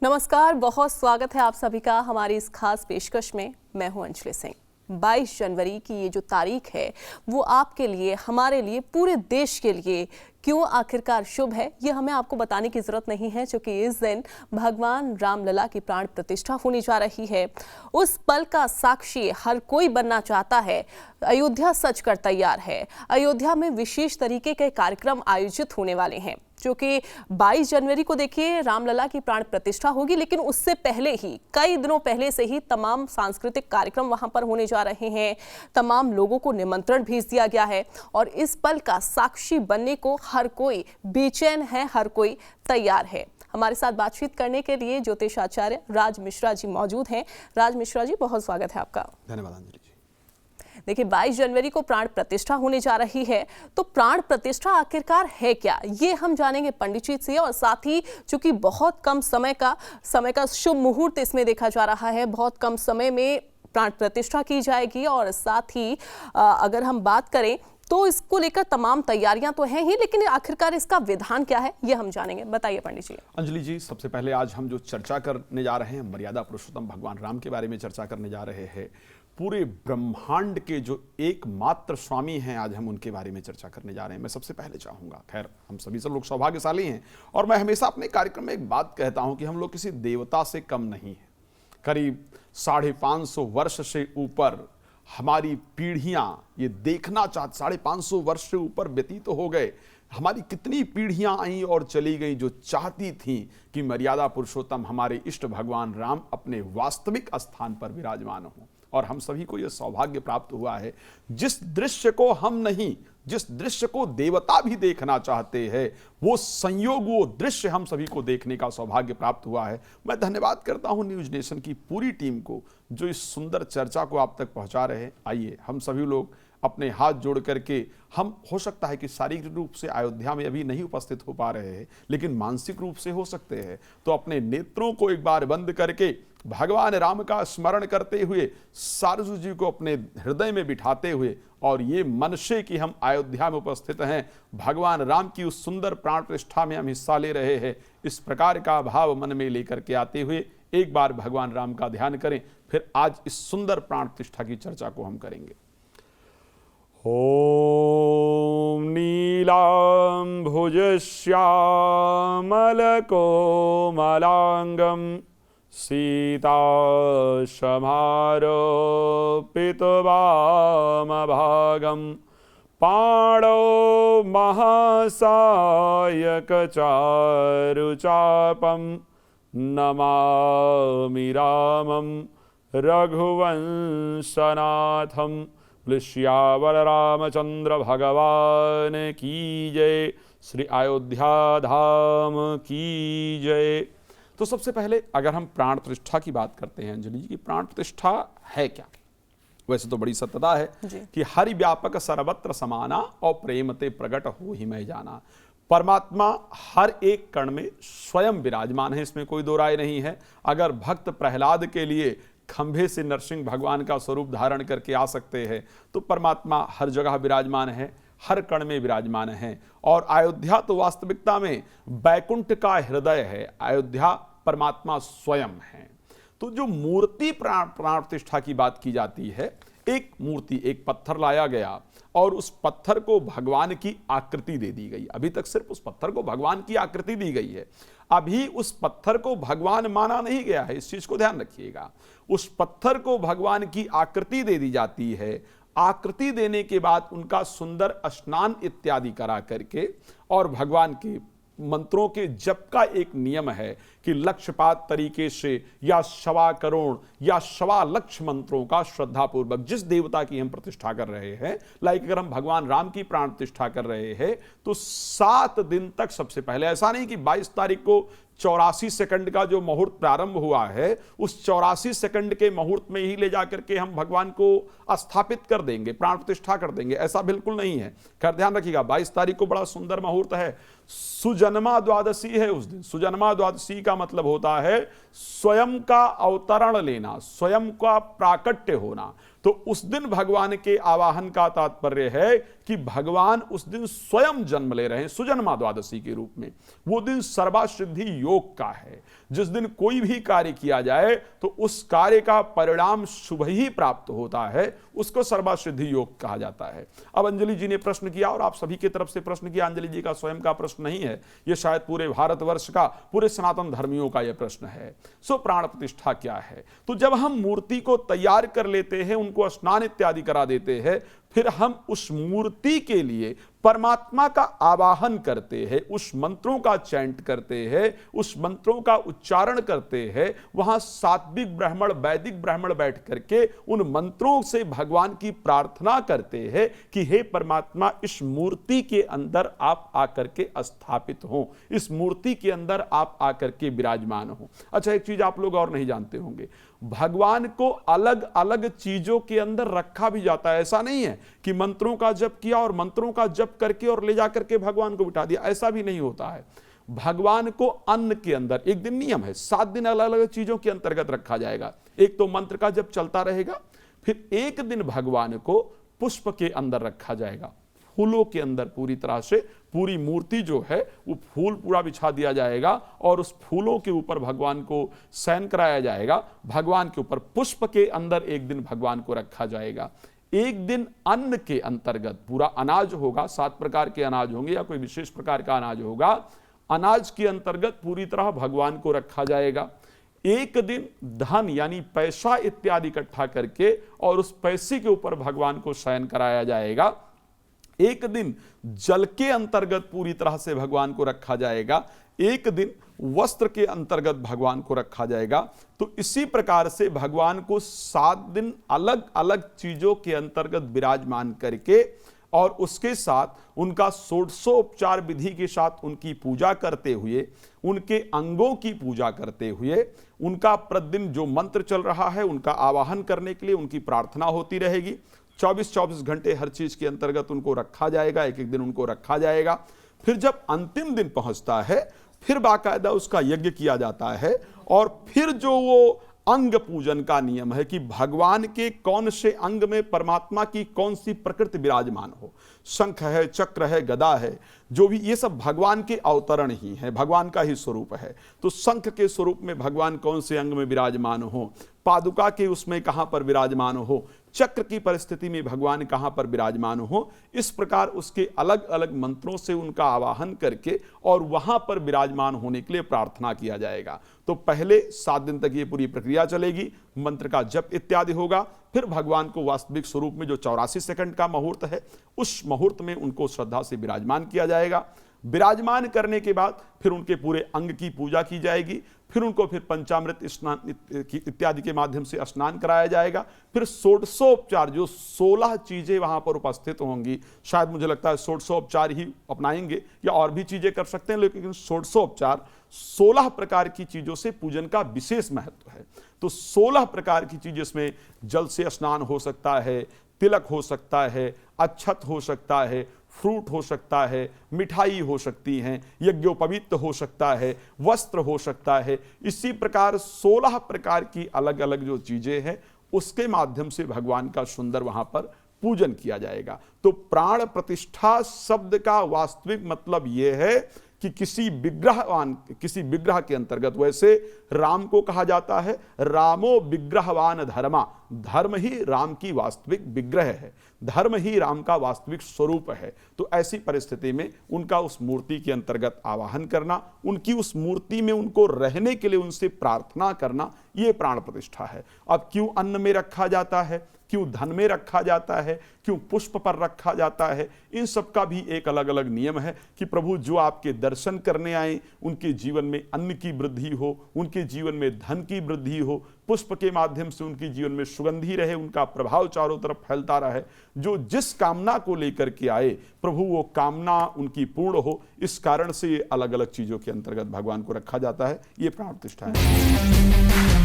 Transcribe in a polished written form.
नमस्कार, बहुत स्वागत है आप सभी का हमारी इस खास पेशकश में। मैं हूं अंजलि सिंह। 22 जनवरी की ये जो तारीख है वो आपके लिए, हमारे लिए, पूरे देश के लिए क्यों आखिरकार शुभ है, ये हमें आपको बताने की जरूरत नहीं है, क्योंकि इस दिन भगवान रामलला की प्राण प्रतिष्ठा होने जा रही है। उस पल का साक्षी हर कोई बनना चाहता है। अयोध्या सज कर तैयार है। अयोध्या में विशेष तरीके के कार्यक्रम आयोजित होने वाले हैं, जो कि 22 जनवरी को देखिए रामलला की प्राण प्रतिष्ठा होगी, लेकिन उससे पहले ही, कई दिनों पहले से ही तमाम सांस्कृतिक कार्यक्रम वहां पर होने जा रहे हैं। तमाम लोगों को निमंत्रण भेज दिया गया है और इस पल का साक्षी बनने को हर कोई बेचैन है, हर कोई तैयार है। हमारे साथ बातचीत करने के लिए ज्योतिष आचार्य राज मिश्रा जी मौजूद हैं। राज मिश्रा जी, बहुत स्वागत है आपका। धन्यवाद अंजलि जी। देखिए, 22 जनवरी को प्राण प्रतिष्ठा होने जा रही है, तो प्राण प्रतिष्ठा आखिरकार है क्या, ये हम जानेंगे पंडित जी से। और साथ ही चूंकि बहुत कम समय का शुभ मुहूर्त इसमें देखा जा रहा है, बहुत कम समय में प्राण प्रतिष्ठा की जाएगी। और साथ ही अगर हम बात करें तो इसको लेकर तमाम तैयारियां तो हैं ही, लेकिन आखिरकार इसका विधान क्या है ये हम जानेंगे। बताइए पंडित जी। अंजलि जी, सबसे पहले आज हम जो चर्चा करने जा रहे हैं, मर्यादा पुरुषोत्तम भगवान राम के बारे में चर्चा करने जा रहे हैं। पूरे ब्रह्मांड के जो एकमात्र स्वामी हैं, आज हम उनके बारे में चर्चा करने जा रहे हैं। मैं सबसे पहले चाहूंगा, खैर हम सभी सब लोग सौभाग्यशाली हैं, और मैं हमेशा अपने कार्यक्रम में एक बात कहता हूं कि हम लोग किसी देवता से कम नहीं हैं। करीब 550 वर्ष से ऊपर हमारी पीढ़ियां ये देखना चाहती, 550 वर्ष से ऊपर व्यतीत हो गए, हमारी कितनी पीढ़ियां आई और चली गई जो चाहती थीं कि मर्यादा पुरुषोत्तम हमारे इष्ट भगवान राम अपने वास्तविक स्थान पर विराजमान हों। और हम सभी को यह सौभाग्य प्राप्त हुआ है। जिस दृश्य को हम नहीं, जिस दृश्य को देवता भी देखना चाहते हैं, वो संयोग, वो दृश्य हम सभी को देखने का सौभाग्य प्राप्त हुआ है। मैं धन्यवाद करता हूं न्यूज नेशन की पूरी टीम को, जो इस सुंदर चर्चा को आप तक पहुंचा रहे हैं। आइए हम सभी लोग अपने हाथ जोड़ करके, हम हो सकता है कि शारीरिक रूप से अयोध्या में अभी नहीं उपस्थित हो पा रहे हैं, लेकिन मानसिक रूप से हो सकते हैं, तो अपने नेत्रों को एक बार बंद करके भगवान राम का स्मरण करते हुए, सारजू जी को अपने हृदय में बिठाते हुए, और ये मन से कि हम अयोध्या में उपस्थित हैं, भगवान राम की उस सुंदर प्राण प्रतिष्ठा में हम हिस्सा ले रहे हैं, इस प्रकार का भाव मन में लेकर के आते हुए एक बार भगवान राम का ध्यान करें। फिर आज इस सुंदर प्राण प्रतिष्ठा की चर्चा को हम करेंगे। ओम नीलाम्भुजश्यामलकोमलांगं सीताशमारोपितवामभागं पाणौ महासायकचारुचापं नमामि रामं रघुवंशनाथं। श्यावर रामचंद्र भगवान की जय, श्री अयोध्या धाम की जय। तो सबसे पहले अगर हम प्राण प्रतिष्ठा की बात करते हैं अंजलि जी, की प्राण प्रतिष्ठा है क्या? वैसे तो बड़ी सत्यता है कि हरि व्यापक सर्वत्र समाना और प्रेमते प्रगट हो ही मैं जाना। परमात्मा हर एक कण में स्वयं विराजमान है, इसमें कोई दो राय नहीं है। अगर भक्त प्रहलाद के लिए खंभे से नरसिंह भगवान का स्वरूप धारण करके आ सकते हैं, तो परमात्मा हर जगह विराजमान है, हर कण में विराजमान है। और अयोध्या तो वास्तविकता में बैकुंठ का हृदय है, अयोध्या परमात्मा स्वयं है। तो जो मूर्ति प्राण प्रतिष्ठा की बात की जाती है, एक मूर्ति, एक पत्थर लाया गया और उस पत्थर को भगवान की आकृति दे दी गई। अभी तक सिर्फ उस पत्थर को भगवान की आकृति दी गई है, अभी उस पत्थर को भगवान माना नहीं गया है, इस चीज को ध्यान रखिएगा। उस पत्थर को भगवान की आकृति दे दी जाती है। आकृति देने के बाद उनका सुंदर स्नान इत्यादि करा करके, और भगवान के मंत्रों के जप का एक नियम है कि लक्ष्यपात तरीके से या 1.25 करोड़ या 1.25 लाख मंत्रों का श्रद्धापूर्वक जिस देवता की हम प्रतिष्ठा कर रहे हैं, लाइक अगर हम भगवान राम की प्राण प्रतिष्ठा कर रहे हैं, तो 7 दिन तक, सबसे पहले ऐसा नहीं कि 22 तारीख को 84 सेकंड का जो मुहूर्त प्रारंभ हुआ है, उस 84 सेकंड के मुहूर्त में ही ले जाकर के हम भगवान को स्थापित कर देंगे, प्राण प्रतिष्ठा कर देंगे, ऐसा बिल्कुल नहीं है। खैर ध्यान रखिएगा, 22 तारीख को बड़ा सुंदर मुहूर्त है, सुजन्मा द्वादशी है उस दिन। सुजन्मा द्वादशी का मतलब होता है स्वयं का अवतरण लेना, स्वयं का प्राकट्य होना। तो उस दिन भगवान के आवाहन का तात्पर्य है कि भगवान उस दिन स्वयं जन्म ले रहे हैं सुजन्मा द्वादशी के रूप में। वो दिन सर्वसिद्धि योग का है। जिस दिन कोई भी कार्य किया जाए तो उस कार्य का परिणाम शुभ ही प्राप्त होता है, उसको सर्वसिद्धि योग कहा जाता है। अब अंजलि जी ने प्रश्न किया और आप सभी की तरफ से प्रश्न किया। अंजलि जी का स्वयं का प्रश्न नहीं है, यह शायद पूरे भारतवर्ष का, पूरे सनातन धर्मियों का यह प्रश्न है। सो प्राण प्रतिष्ठा क्या है? तो जब हम मूर्ति को तैयार कर लेते हैं, उनको स्नान इत्यादि करा देते हैं, फिर हम उस मूर्ति के लिए परमात्मा का आवाहन करते हैं, उस मंत्रों का चैंट करते हैं, उस मंत्रों का उच्चारण करते हैं। वहां सात्विक ब्राह्मण, वैदिक ब्राह्मण बैठ करके उन मंत्रों से भगवान की प्रार्थना करते हैं कि हे परमात्मा, इस मूर्ति के अंदर आप आकर के स्थापित हो, इस मूर्ति के अंदर आप आकर के विराजमान हो। अच्छा, एक चीज आप लोग और नहीं जानते होंगे, भगवान को अलग अलग चीजों के अंदर रखा भी जाता है। ऐसा नहीं है कि मंत्रों का जप किया और मंत्रों का जप करके और ले जाकर के भगवान को बिठा दिया, ऐसा भी नहीं होता है। भगवान को अन्न के अंदर एक दिन नियम है, 7 दिन अलग अलग चीजों के अंतर्गत रखा जाएगा। एक तो मंत्र का जप चलता रहेगा, फिर एक दिन भगवान को पुष्प के अंदर रखा जाएगा, फूलों के अंदर पूरी तरह से पूरी मूर्ति जो है वो फूल पूरा बिछा दिया जाएगा और उस फूलों के ऊपर भगवान को शयन कराया जाएगा। भगवान के ऊपर पुष्प के अंदर एक दिन भगवान को रखा जाएगा। एक दिन अन्न के अंतर्गत पूरा अनाज होगा, 7 प्रकार के अनाज होंगे या कोई विशेष प्रकार का अनाज होगा, अनाज के अंतर्गत पूरी तरह भगवान को रखा जाएगा। एक दिन धन यानी पैसा इत्यादि इकट्ठा करके और उस पैसे के ऊपर भगवान को शयन कराया जाएगा। एक दिन जल के अंतर्गत पूरी तरह से भगवान को रखा जाएगा। एक दिन वस्त्र के अंतर्गत भगवान को रखा जाएगा। तो इसी प्रकार से भगवान को 7 दिन अलग अलग चीजों के अंतर्गत विराजमान करके और उसके साथ उनका षोडशोपचार विधि के साथ उनकी पूजा करते हुए, उनके अंगों की पूजा करते हुए, उनका प्रतिदिन जो मंत्र चल रहा है उनका आवाहन करने के लिए उनकी प्रार्थना होती रहेगी। 24-24 घंटे हर चीज के अंतर्गत उनको रखा जाएगा, एक एक दिन उनको रखा जाएगा। फिर जब अंतिम दिन पहुंचता है, फिर बाकायदा उसका यज्ञ किया जाता है और फिर जो वो अंग पूजन का नियम है कि भगवान के कौन से अंग में परमात्मा की कौन सी प्रकृति विराजमान हो, शंख है, चक्र है, गदा है, जो भी ये सब भगवान के अवतरण ही है, भगवान का ही स्वरूप है। तो शंख के स्वरूप में भगवान कौन से अंग में विराजमान हो, पादुका के उसमें कहां पर विराजमान हो, चक्र की परिस्थिति में भगवान कहां पर विराजमान हो, इस प्रकार उसके अलग अलग मंत्रों से उनका आवाहन करके और वहां पर विराजमान होने के लिए प्रार्थना किया जाएगा। तो पहले 7 दिन तक ये पूरी प्रक्रिया चलेगी, मंत्र का जप इत्यादि होगा। फिर भगवान को वास्तविक स्वरूप में जो 84 सेकंड का मुहूर्त है, उस मुहूर्त में उनको श्रद्धा से विराजमान किया जाएगा। विराजमान करने के बाद फिर उनके पूरे अंग की पूजा की जाएगी। फिर उनको फिर पंचामृत स्नान इत्यादि के माध्यम से स्नान कराया जाएगा। फिर षोडशोपचार जो 16 चीजें वहां पर उपस्थित होंगी, शायद मुझे लगता है षोडशोपचार ही अपनाएंगे या और भी चीजें कर सकते हैं, लेकिन षोडशोपचार 16 प्रकार की चीजों से पूजन का विशेष महत्व है। तो 16 प्रकार की चीज, इसमें जल से स्नान हो सकता है, तिलक हो सकता है, अक्षत हो सकता है, फ्रूट हो सकता है, मिठाई हो सकती हैं, यज्ञोपवीत हो सकता है, वस्त्र हो सकता है। इसी प्रकार 16 प्रकार की अलग अलग जो चीजें हैं उसके माध्यम से भगवान का सुंदर वहां पर पूजन किया जाएगा। तो प्राण प्रतिष्ठा शब्द का वास्तविक मतलब यह है कि किसी विग्रह के अंतर्गत, वैसे राम को कहा जाता है रामो विग्रहवान धर्मा, धर्म ही राम की वास्तविक विग्रह है, धर्म ही राम का वास्तविक स्वरूप है। तो ऐसी परिस्थिति में उनका उस मूर्ति के अंतर्गत आवाहन करना, उनकी उस मूर्ति में उनको रहने के लिए उनसे प्रार्थना करना, ये प्राण प्रतिष्ठा है। अब क्यों अन्न में रखा जाता है, क्यों धन में रखा जाता है, क्यों पुष्प पर रखा जाता है, इन सब का भी एक अलग अलग नियम है कि प्रभु जो आपके दर्शन करने आए उनके जीवन में अन्न की वृद्धि हो, उनके जीवन में धन की वृद्धि हो, पुष्प के माध्यम से उनके जीवन में सुगंधी रहे, उनका प्रभाव चारों तरफ फैलता रहे। जो जिस कामना को लेकर के आए प्रभु वो कामना उनकी पूर्ण हो, इस कारण से अलग अलग चीजों के अंतर्गत भगवान को रखा जाता है। ये प्राण प्रतिष्ठा है।